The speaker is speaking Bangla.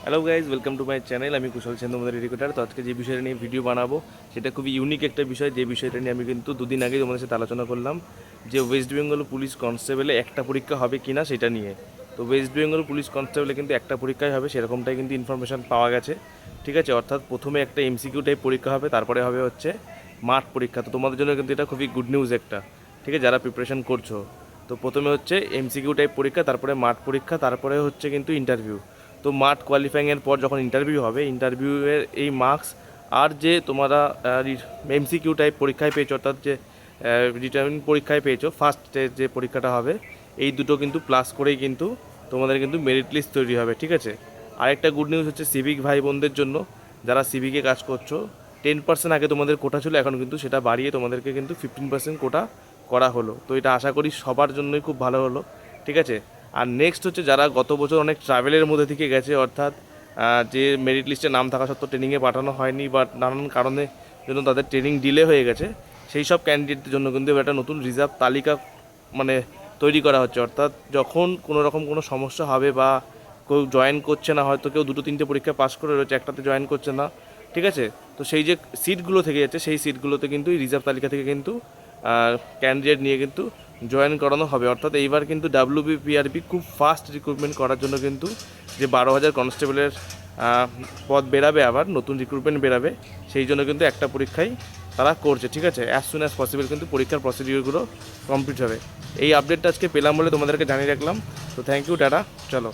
Hello guys, welcome to my channel. আমি কুশল সেন, তোমাদের রিক্রুটার। তো আজকে যে বিষয়টা নিয়ে ভিডিও বানাবো সেটা খুবই ইউনিক একটা বিষয়। যে বিষয়টা নিয়ে আমি কিন্তু দুদিন আগে তোমাদের সাথে আলোচনা করলাম যে ওয়েস্ট বেঙ্গল পুলিশ কনস্টেবলে একটা পরীক্ষা হবে কি না সেটা নিয়ে। তো ওয়েস্ট বেঙ্গল পুলিশ কনস্টেবলে কিন্তু একটা পরীক্ষাই হবে, সেরকমটাই কিন্তু ইনফরমেশান পাওয়া গেছে। ঠিক আছে, অর্থাৎ প্রথমে একটা এমসিকিউ টাইপ পরীক্ষা হবে, তারপরে হবে হচ্ছে মাঠ পরীক্ষা। তো তোমাদের জন্য কিন্তু এটা খুবই গুড নিউজ একটা, ঠিক আছে, যারা প্রিপারেশন করছো। তো প্রথমে হচ্ছে এমসিকিউ টাইপ পরীক্ষা, তারপরে মাঠ পরীক্ষা, তারপরে হচ্ছে কিন্তু ইন্টারভিউ। তো মাঠ কোয়ালিফাইংয়ের পর যখন ইন্টারভিউ হবে, ইন্টারভিউয়ের এই মার্কস আর যে তোমরা এমসিকিউ টাইপ পরীক্ষায় পেয়েছো, অর্থাৎ যে রিটার্ন পরীক্ষায় পেয়েছো, ফার্স্ট যে পরীক্ষাটা হবে, এই দুটো কিন্তু প্লাস করেই কিন্তু তোমাদের কিন্তু মেরিট লিস্ট তৈরি হবে। ঠিক আছে, আরেকটা গুড নিউজ হচ্ছে সিভিক ভাই বোনদের জন্য, যারা সিভিকে কাজ করছো। 10% আগে তোমাদের কোটা ছিল, এখন কিন্তু সেটা বাড়িয়ে তোমাদেরকে কিন্তু 15% কোটা করা হলো। তো এটা আশা করি সবার জন্যই খুব ভালো হলো। ঠিক আছে, আর নেক্সট হচ্ছে যারা গত বছর অনেক ট্রাভেলের মধ্যে থেকে গেছে, অর্থাৎ যে মেরিট লিস্টে নাম থাকা সত্ত্বেও ট্রেনিংয়ে পাঠানো হয়নি বা নানান কারণে জন্য তাদের ট্রেনিং ডিলে হয়ে গেছে, সেই সব ক্যান্ডিডেটদের জন্য কিন্তু একটা নতুন রিজার্ভ তালিকা মানে তৈরি করা হচ্ছে। অর্থাৎ যখন কোনো রকম কোনো সমস্যা হবে বা কেউ জয়েন করছে না, হয়তো কেউ দুটো তিনটে পরীক্ষা পাস করে রয়েছে, একটাতে জয়েন করছে না, ঠিক আছে, তো সেই যে সিটগুলো থেকে যাচ্ছে, সেই সিটগুলোতে কিন্তু এই রিজার্ভ তালিকা থেকে কিন্তু ক্যান্ডিডেট নিয়ে কিন্তু জয়েন করানো হবে। অর্থাৎ এইবার কিন্তু ডাব্লিউবিপিআরবি খুব ফাস্ট রিক্রুটমেন্ট করার জন্য কিন্তু যে 12,000 কনস্টেবলের পদ বেরাবে, আবার নতুন রিক্রুটমেন্ট বেরাবে, সেই জন্য কিন্তু একটা পরীক্ষাই তারা করছে। ঠিক আছে, অ্যাজ সুন অ্যাজ পসিবল কিন্তু পরীক্ষার প্রসিডিওরগুলো কমপ্লিট হবে। এই আপডেটটা আজকে পেলাম বলে তোমাদেরকে জানিয়ে রাখলাম। তো থ্যাংক ইউ, টাটা, চলো।